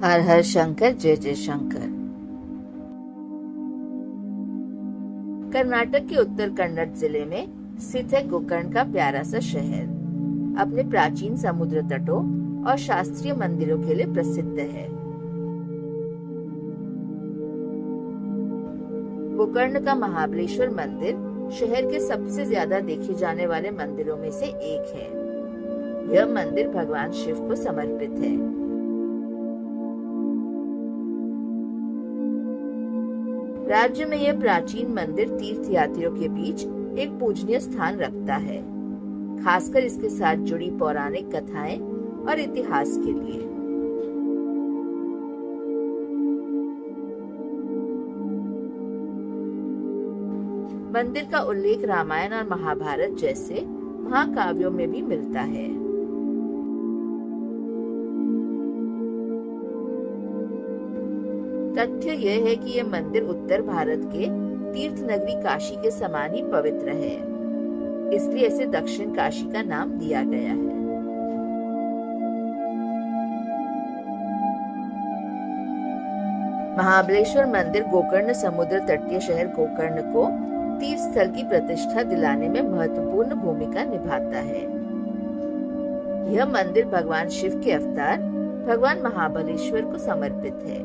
हर हर शंकर, जय जय शंकर। कर्नाटक के उत्तर कन्नड़ जिले में स्थित है गोकर्ण का प्यारा सा शहर। अपने प्राचीन समुद्र तटों और शास्त्रीय मंदिरों के लिए प्रसिद्ध है। गोकर्ण का महाबलेश्वर मंदिर शहर के सबसे ज्यादा देखे जाने वाले मंदिरों में से एक है। यह मंदिर भगवान शिव को समर्पित है। राज्य में यह प्राचीन मंदिर तीर्थयात्रियों के बीच एक पूजनीय स्थान रखता है, खासकर इसके साथ जुड़ी पौराणिक कथाएं और इतिहास के लिए। मंदिर का उल्लेख रामायण और महाभारत जैसे महाकाव्यों में भी मिलता है। तथ्य यह है कि यह मंदिर उत्तर भारत के तीर्थ नगरी काशी के समान ही पवित्र है, इसलिए इसे दक्षिण काशी का नाम दिया गया है। महाबलेश्वर मंदिर गोकर्ण समुद्र तटीय शहर गोकर्ण को तीर्थ स्थल की प्रतिष्ठा दिलाने में महत्वपूर्ण भूमिका निभाता है। यह मंदिर भगवान शिव के अवतार भगवान महाबलेश्वर को समर्पित है।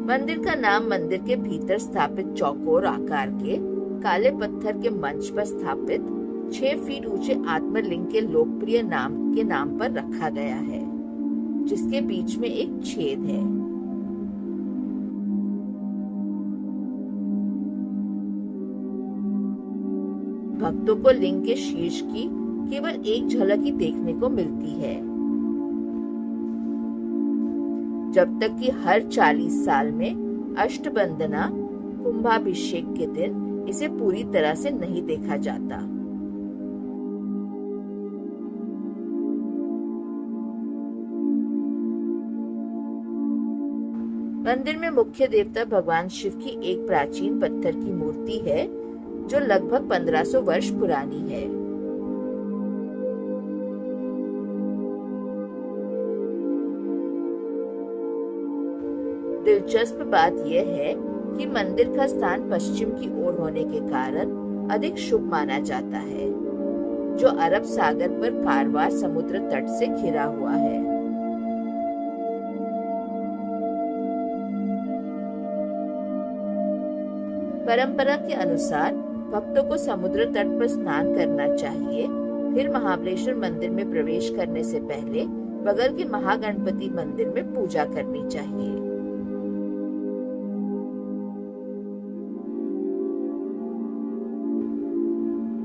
मंदिर का नाम मंदिर के भीतर स्थापित चौकोर आकार के काले पत्थर के मंच पर स्थापित 6 फीट ऊंचे आत्मलिंग के लोकप्रिय नाम के नाम पर रखा गया है, जिसके बीच में एक छेद है। भक्तों को लिंग के शीर्ष की केवल एक झलक ही देखने को मिलती है, जब तक कि हर 40 साल में अष्टबंधना कुंभाभिषेक के दिन इसे पूरी तरह से नहीं देखा जाता। मंदिर में मुख्य देवता भगवान शिव की एक प्राचीन पत्थर की मूर्ति है, जो लगभग 1500 वर्ष पुरानी है। दिलचस्प बात यह है कि मंदिर का स्थान पश्चिम की ओर होने के कारण अधिक शुभ माना जाता है, जो अरब सागर पर कारवार समुद्र तट से घिरा हुआ है। परंपरा के अनुसार भक्तों को समुद्र तट पर स्नान करना चाहिए, फिर महाबलेश्वर मंदिर में प्रवेश करने से पहले बगल के महागणपति मंदिर में पूजा करनी चाहिए।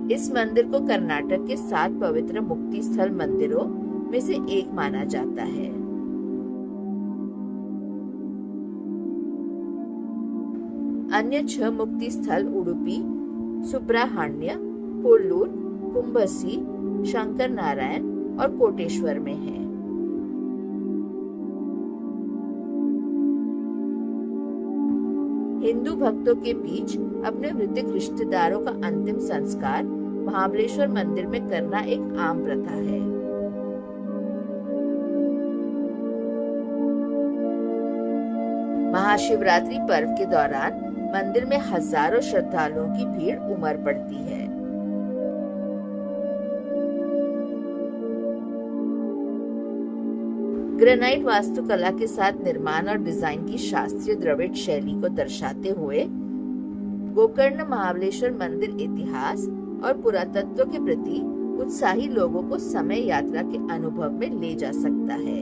इस मंदिर को कर्नाटक के 7 पवित्र मुक्ति स्थल मंदिरों में से एक माना जाता है। अन्य 6 मुक्ति स्थल उडुपी, सुब्रहाण्य, कोल्लूर, कुंभसी, शंकर नारायण और कोटेश्वर में हैं। हिंदू भक्तों के बीच अपने मृतक रिश्तेदारों का अंतिम संस्कार महाबलेश्वर मंदिर में करना एक आम प्रथा है। महाशिवरात्रि पर्व के दौरान मंदिर में हजारों श्रद्धालुओं की भीड़ उमड़ पड़ती है। ग्रेनाइट वास्तुकला के साथ निर्माण और डिजाइन की शास्त्रीय द्रविड़ शैली को दर्शाते हुए गोकर्ण महाबलेश्वर मंदिर इतिहास और पुरातत्व के प्रति उत्साही लोगों को समय यात्रा के अनुभव में ले जा सकता है।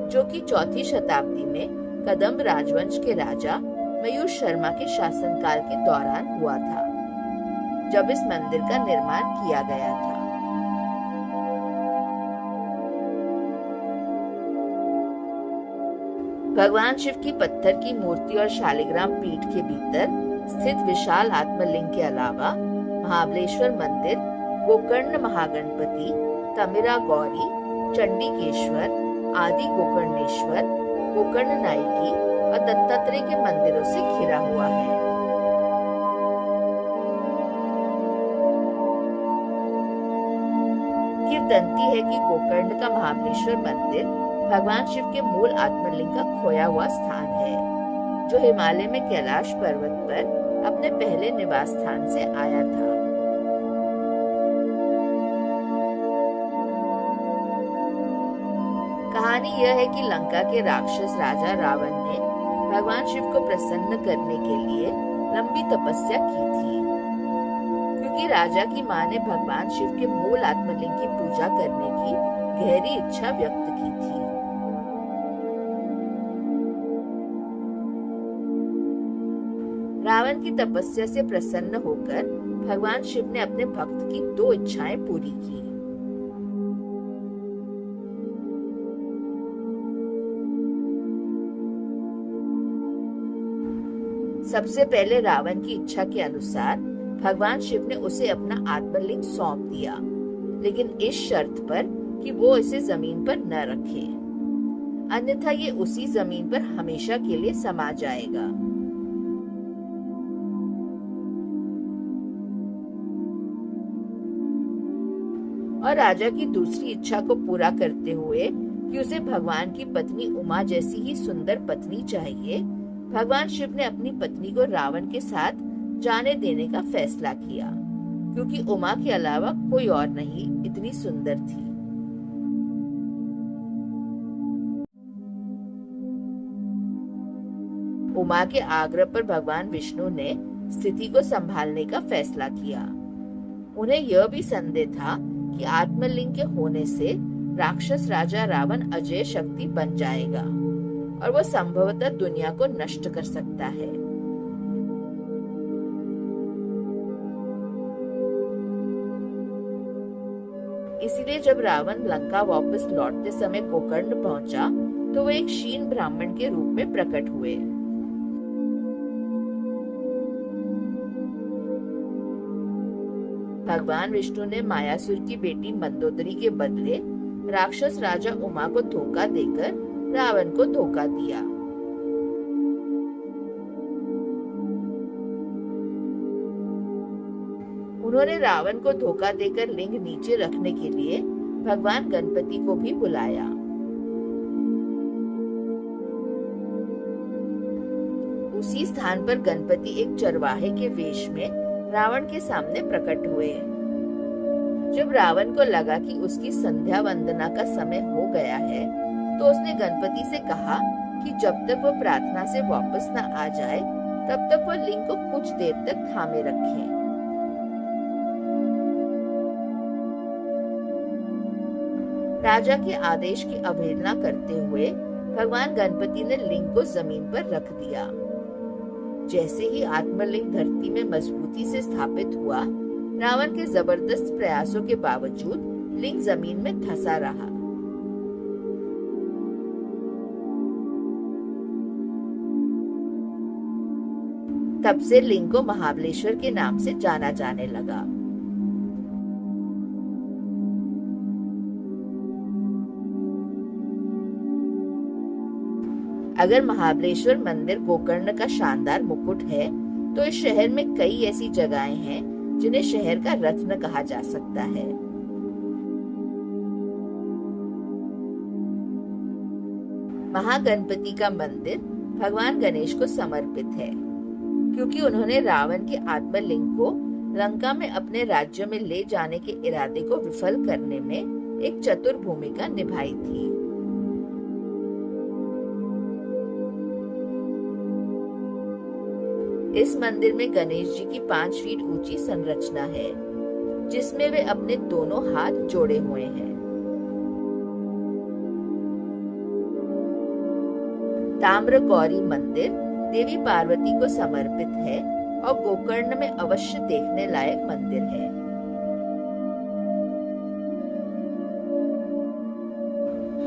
जो कि 4वीं शताब्दी में कदम्ब राजवंश के राजा मयूर शर्मा के शासनकाल के दौरान हुआ था, जब इस मंदिर का निर्माण किया गया था। भगवान शिव की पत्थर की मूर्ति और शालिग्राम पीठ के भीतर स्थित विशाल आत्मलिंग के अलावा महाबलेश्वर मंदिर गोकर्ण महागणपति, तमिरा गौरी, चंडीकेश्वर, आदि गोकर्णेश्वर, गोकर्ण नायकी और दत्तात्रेय के मंदिरों से घिरा हुआ है। किंवदंती है कि गोकर्ण का महाबलेश्वर मंदिर भगवान शिव के मूल आत्मलिंग का खोया हुआ स्थान है, जो हिमालय में कैलाश पर्वत पर अपने पहले निवास स्थान से आया था। कहानी यह है कि लंका के राक्षस राजा रावण ने भगवान शिव को प्रसन्न करने के लिए लंबी तपस्या की थी, क्योंकि राजा की मां ने भगवान शिव के मूल आत्मलिंग की पूजा करने की गहरी इच्छा व्यक्त की थी। रावण की तपस्या से प्रसन्न होकर भगवान शिव ने अपने भक्त की 2 इच्छाएं पूरी की। सबसे पहले रावण की इच्छा के अनुसार भगवान शिव ने उसे अपना आत्मलिंग सौंप दिया, लेकिन इस शर्त पर कि वो इसे जमीन पर न रखे, अन्यथा ये उसी जमीन पर हमेशा के लिए समा जाएगा। और राजा की दूसरी इच्छा को पूरा करते हुए कि उसे भगवान की पत्नी उमा जैसी ही सुंदर पत्नी चाहिए, भगवान शिव ने अपनी पत्नी को रावण के साथ जाने देने का फैसला किया, क्योंकि उमा के अलावा कोई और नहीं इतनी सुंदर थी। उमा के आग्रह पर भगवान विष्णु ने स्थिति को संभालने का फैसला किया। उन्हें यह भी संदेह था कि आत्मलिंग के होने से राक्षस राजा रावण अजय शक्ति बन जाएगा और वो संभवतः दुनिया को नष्ट कर सकता है। इसीलिए जब रावण लंका वापस लौटते समय गोकर्ण पहुंचा तो वो एक क्षीण ब्राह्मण के रूप में प्रकट हुए। भगवान विष्णु ने मायासुर की बेटी मंदोदरी के बदले राक्षस राजा उमा को धोखा देकर रावण को धोखा दिया। उन्होंने रावण को धोखा देकर लिंग नीचे रखने के लिए भगवान गणपति को भी बुलाया। उसी स्थान पर गणपति एक चरवाहे के वेश में रावण के सामने प्रकट हुए। जब रावण को लगा कि उसकी संध्या वंदना का समय हो गया है, तो उसने गणपति से कहा कि जब तक वो प्रार्थना से वापस न आ जाए, तब तक वो लिंग को कुछ देर तक थामे रखें। राजा के आदेश की अवहेलना करते हुए भगवान गणपति ने लिंग को जमीन पर रख दिया। जैसे ही आत्मलिंग धरती में मजबूती से स्थापित हुआ, रावण के जबरदस्त प्रयासों के बावजूद लिंग जमीन में धंसा रहा। तब से लिंग को महाबलेश्वर के नाम से जाना जाने लगा। अगर महाबलेश्वर मंदिर गोकर्ण का शानदार मुकुट है, तो इस शहर में कई ऐसी जगहें हैं जिन्हें शहर का रत्न कहा जा सकता है। महागणपति का मंदिर भगवान गणेश को समर्पित है, क्योंकि उन्होंने रावण के आत्मलिंग को लंका में अपने राज्य में ले जाने के इरादे को विफल करने में एक चतुर भूमिका निभाई थी। इस मंदिर में गणेश जी की 5 फीट ऊंची संरचना है, जिसमें वे अपने दोनों हाथ जोड़े हुए हैं। ताम्रगौरी मंदिर देवी पार्वती को समर्पित है और गोकर्ण में अवश्य देखने लायक मंदिर है।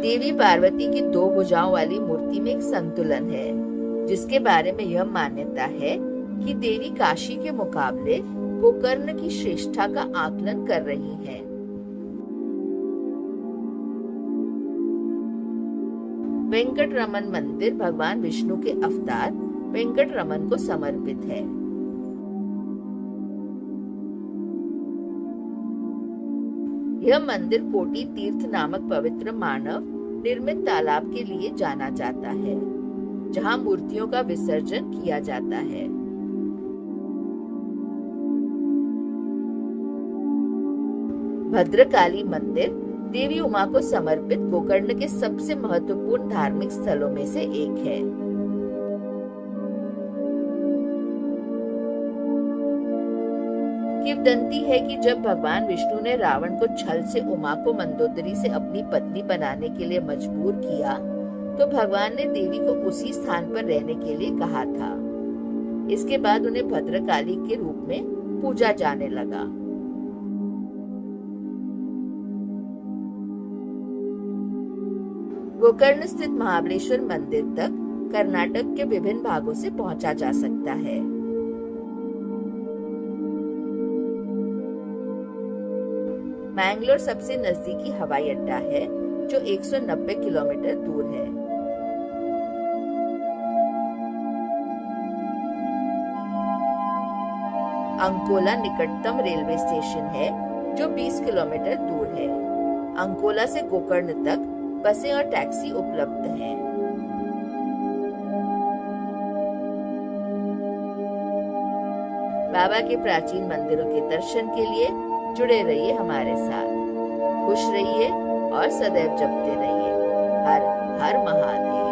देवी पार्वती की 2 भुजाओं वाली मूर्ति में एक संतुलन है, जिसके बारे में यह मान्यता है कि देवी काशी के मुकाबले गोकर्ण की श्रेष्ठता का आकलन कर रही हैं। वेंकटरमन मंदिर भगवान विष्णु के अवतार वेंकटरमन को समर्पित है। यह मंदिर कोटी तीर्थ नामक पवित्र मानव निर्मित तालाब के लिए जाना जाता है, जहां मूर्तियों का विसर्जन किया जाता है। भद्रकाली मंदिर देवी उमा को समर्पित गोकर्ण के सबसे महत्वपूर्ण धार्मिक स्थलों में से एक है। किंवदंती है कि जब भगवान विष्णु ने रावण को छल से उमा को मंदोदरी से अपनी पत्नी बनाने के लिए मजबूर किया, तो भगवान ने देवी को उसी स्थान पर रहने के लिए कहा था। इसके बाद उन्हें भद्रकाली के रूप में पूजा जाने लगा। गोकर्ण स्थित महाबलेश्वर मंदिर तक कर्नाटक के विभिन्न भागों से पहुंचा जा सकता है। मैंगलोर सबसे नजदीकी हवाई अड्डा है, जो 190 किलोमीटर दूर है। अंकोला निकटतम रेलवे स्टेशन है, जो 20 किलोमीटर दूर है। अंकोला से गोकर्ण तक बसें और टैक्सी उपलब्ध हैं। बाबा के प्राचीन मंदिरों के दर्शन के लिए जुड़े रहिए हमारे साथ। खुश रहिए और सदैव जपते रहिए। हर हर महादेव।